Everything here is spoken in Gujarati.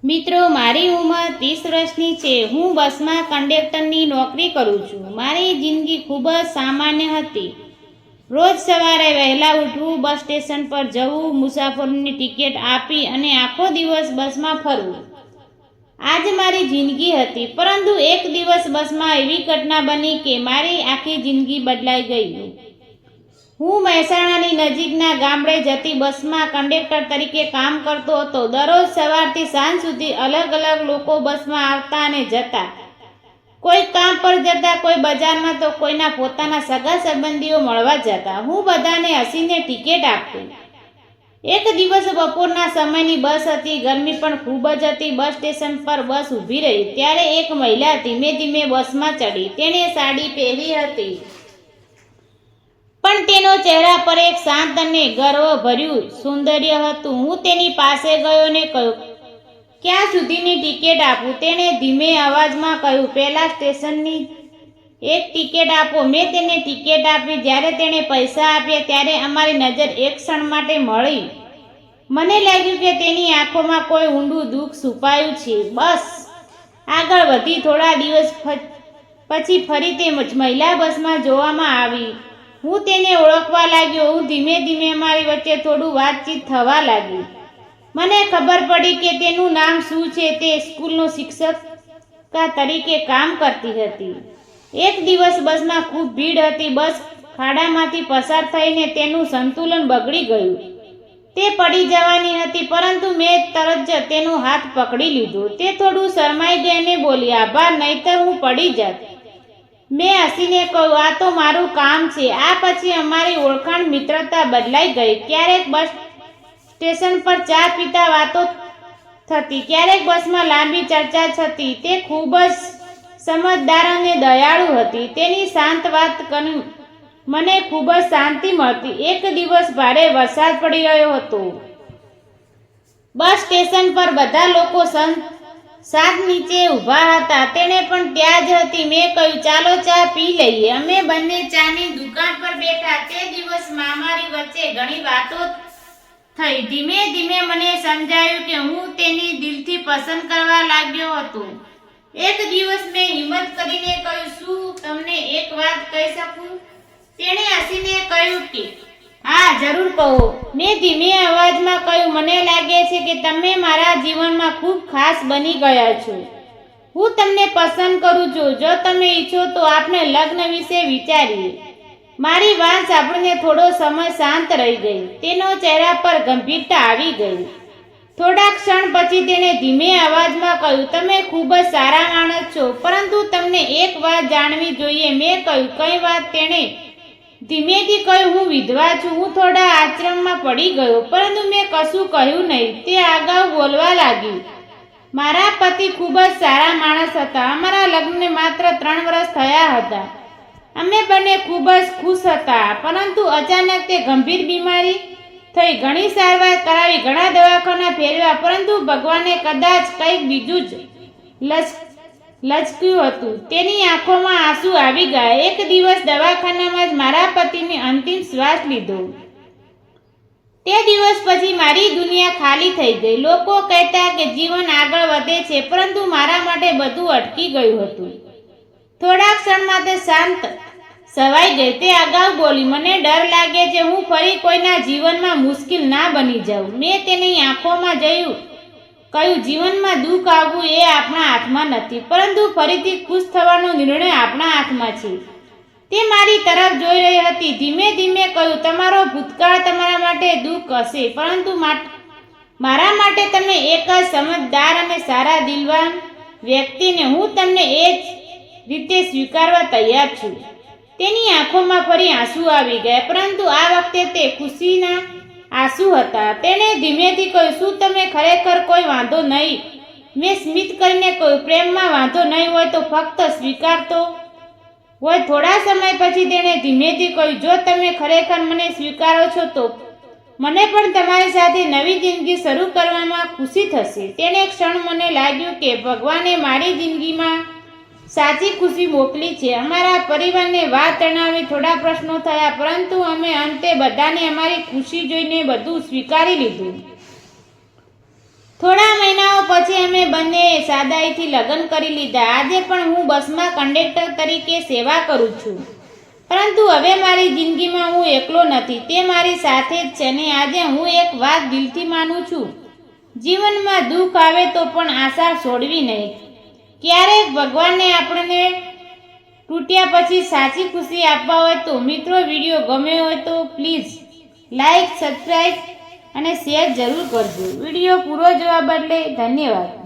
મિત્રો, મારી ઉંમર 30 વર્ષની છે. હું બસમાં કંડક્ટરની નોકરી કરું છું. મારી જિંદગી ખૂબ જ સામાન્ય હતી. રોજ સવારે વહેલા ઉઠવું, બસ સ્ટેશન પર જવું, મુસાફરોની ટિકિટ આપી અને આખો દિવસ બસમાં ફરવું. આજ મારી જિંદગી હતી. પરંતુ એક દિવસ બસમાં એવી ઘટના બની કે મારી આખી જિંદગી બદલાઈ ગઈ. હું મહેસાણાની નજીકના ગામડે જતી બસમાં કંડક્ટર તરીકે કામ કરતો હતો. દરરોજ સવારથી સાંજ સુધી અલગ અલગ લોકો બસમાં આવતા અને જતા. કોઈ કામ પર જતા, કોઈ બજારમાં, તો કોઈના પોતાના સગા સંબંધીઓ મળવા જતા. હું બધાને હસીને ટિકિટ આપતી. એક દિવસ બપોરના સમયની બસ હતી. ગરમી પણ ખૂબ જ હતી. બસ સ્ટેશન પર બસ ઊભી રહી ત્યારે એક મહિલા ધીમે ધીમે બસમાં ચડી. તેણે સાડી પહેરી હતી, પણ તેનો ચહેરા પર એક શાંત અને ગર્વભર્યું સૌંદર્ય હતું. હું તેની પાસે ગયો અને કહ્યું, ક્યાં સુધીની ટિકિટ આપું? તેણે ધીમે અવાજમાં કહ્યું, પહેલા સ્ટેશનની એક ટિકિટ આપો. મેં તેને ટિકિટ આપી. જ્યારે તેણે પૈસા આપ્યા ત્યારે અમારી નજર એક ક્ષણ માટે મળી. મને લાગ્યું કે તેની આંખોમાં કોઈ ઊંડું દુઃખ છુપાયું છે. બસ આગળ વધી. થોડા દિવસ પછી ફરી તે મહિલા બસમાં જોવામાં આવી. હું તેને ઓળખવા લાગ્યો. હું ધીમે ધીમે અમારી વચ્ચે થોડું વાતચીત થવા લાગી. મને ખબર પડી કે તેનું નામ શું છે. તે સ્કૂલનો શિક્ષિકા તરીકે કામ કરતી હતી. એક દિવસ બસમાં ખૂબ ભીડ હતી. બસ ખાડામાંથી પસાર થઈને તેનું સંતુલન બગડી ગયું. તે પડી જવાની હતી, પરંતુ મેં તરત જ તેનો હાથ પકડી લીધો. તે થોડું શરમાઈ ગઈ અને બોલી, આભાર, નહીંતર હું પડી જાત. મેં હસીને કહ્યું, આ તો મારું કામ છે. આ પછી અમારી ઓળખાણ, મિત્રતા બદલાઈ ગઈ. ક્યારેક બસ સ્ટેશન પર ચા પીતા વાતો થતી, ક્યારેક બસમાં લાંબી ચર્ચા થતી. તે ખૂબ જ સમજદાર અને દયાળુ હતી. તેની શાંત વાત મને ખૂબ જ શાંતિ મળતી. એક દિવસ ભારે વરસાદ પડી રહ્યો હતો. બસ સ્ટેશન પર બધા લોકો સાદ નીચે ઊભા હતા. તેણે પણ ત્યાં જ હતી. મેં કહ્યું, ચાલો ચા પી લઈએ. અમે બંને ચાની દુકાન પર બેઠા. તે દિવસમાં અમારી વચ્ચે ઘણી વાતો થઈ. ધીમે ધીમે મને સમજાયું કે હું તેની દિલથી પસંદ કરવા લાગ્યો હતો. એક દિવસ મેં હિંમત કરીને કહ્યું, શું તમને એક વાત કહી શકું? તેણે હસીને કહ્યું કે હા, જરૂર કહો. મેં ધીમે અવાજમાં કહ્યું, મને લાગે છે કે તમે મારા જીવનમાં ખૂબ ખાસ બની ગયા છો. હું તમને પસંદ કરું છું. જો તમે ઈચ્છો તો આપણે લગ્ન વિશે વિચારીએ. મારી વાત સાંભળીને થોડો સમય શાંત રહી ગઈ. તેનો ચહેરા પર ગંભીરતા આવી ગઈ. થોડા ક્ષણ પછી તેણે ધીમે અવાજમાં કહ્યું, તમે ખૂબ જ સારા માણસ છો, પરંતુ તમને એક વાત જાણવી જોઈએ. મેં કહ્યું, કઈ વાત? તેણે ધીમેથી કહ્યું, હું વિધવા છું. હું થોડા આશ્ચર્યમાં પડી ગયો, પરંતુ મેં કશું કહ્યું નહીં. તે આગળ બોલવા લાગી, મારા પતિ ખૂબ જ સારા માણસ હતા. અમારા લગ્નને માત્ર 3 વર્ષ થયા હતા. અમે બંને ખૂબ જ ખુશ હતા, પરંતુ અચાનક તે ગંભીર બીમારી થઈ. ઘણી સારવાર કરાવી, ઘણા દવાખાના ફેરવ્યા, પરંતુ ભગવાને કદાચ કંઈક બીજું જ લચક્યું હતું. તેની આંખોમાં આંસુ આવી ગયા. એક દિવસ દવાખાનામાં જ મારા પતિને અંતિમ શ્વાસ લીધો. તે દિવસ પછી મારી દુનિયા ખાલી થઈ ગઈ. લોકો કહેતા કે જીવન આગળ વધે છે, પરંતુ મારા માટે બધું અટકી ગયું હતું. થોડા ક્ષણમાં તે શાંત સવાઈ ગઈ. તે અગાઉ બોલી, મને ડર લાગે છે હું ફરી કોઈના જીવનમાં મુશ્કેલ ના બની જાઉં. મેં તેની આંખોમાં કહ્યું, જીવનમાં દુઃખ આવવું એ આપણા હાથમાં નથી, પરંતુ ફરીથી ખુશ થવાનો નિર્ણય આપણા હાથમાં છે. તે મારી તરફ જોઈ રહી હતી. ધીમે ધીમે કહ્યું, તમારો ભૂતકાળ તમારા માટે દુઃખ હશે, પરંતુ મારા માટે તમે એક જ સમજદાર અને સારા દિલવાન વ્યક્તિને હું તમને એ જ રીતે સ્વીકારવા તૈયાર છું. તેની આંખોમાં ફરી આંસુ આવી ગયા, પરંતુ આ વખતે તે ખુશીના આંસુ હતા. તેણે ધીમેથી કહ્યું, શું તમે ખરેખર કોઈ વાંધો નહીં? મેં સ્મિત કરીને કહ્યું, પ્રેમમાં વાંધો નહીં હોય તો ફક્ત સ્વીકારતો હોય. થોડા સમય પછી તેણે ધીમેથી કહ્યું, જો તમે ખરેખર મને સ્વીકારો છો તો મને પણ તમારી સાથે નવી જિંદગી શરૂ કરવામાં ખુશી થશે. તેણે ક્ષણ મને લાગ્યું કે ભગવાને મારી જિંદગીમાં સાચી ખુશી મોકલી છે. અમારા પરિવારને વાત જણાવી થોડા પ્રશ્નો થયા, પરંતુ અમે અંતે બધાને અમારી ખુશી જોઈને બધું સ્વીકારી લીધું. થોડા મહિનાઓ પછી પછી અમે બંને સાદાઈથી લગ્ન કરી લીધા. આજે પણ હું બસમાં કંડક્ટર તરીકે સેવા કરું છું, પરંતુ હવે મારી જિંદગીમાં હું એકલો નથી, તે મારી સાથે જ છે. અને આજે હું એક વાત દિલથી માનું છું, જીવનમાં દુઃખ આવે તો પણ આશા છોડવી નહીં. ક્યારેક ભગવાનને આપણને તૂટ્યા પછી સાચી ખુશી આપવા હોય તો. મિત્રો, વિડીયો ગમ્યો હોય તો પ્લીઝ લાઈક, સબસ્ક્રાઈબ અને શેર જરૂર કરજો. વિડીયો પૂરો જોવા બદલે ધન્યવાદ.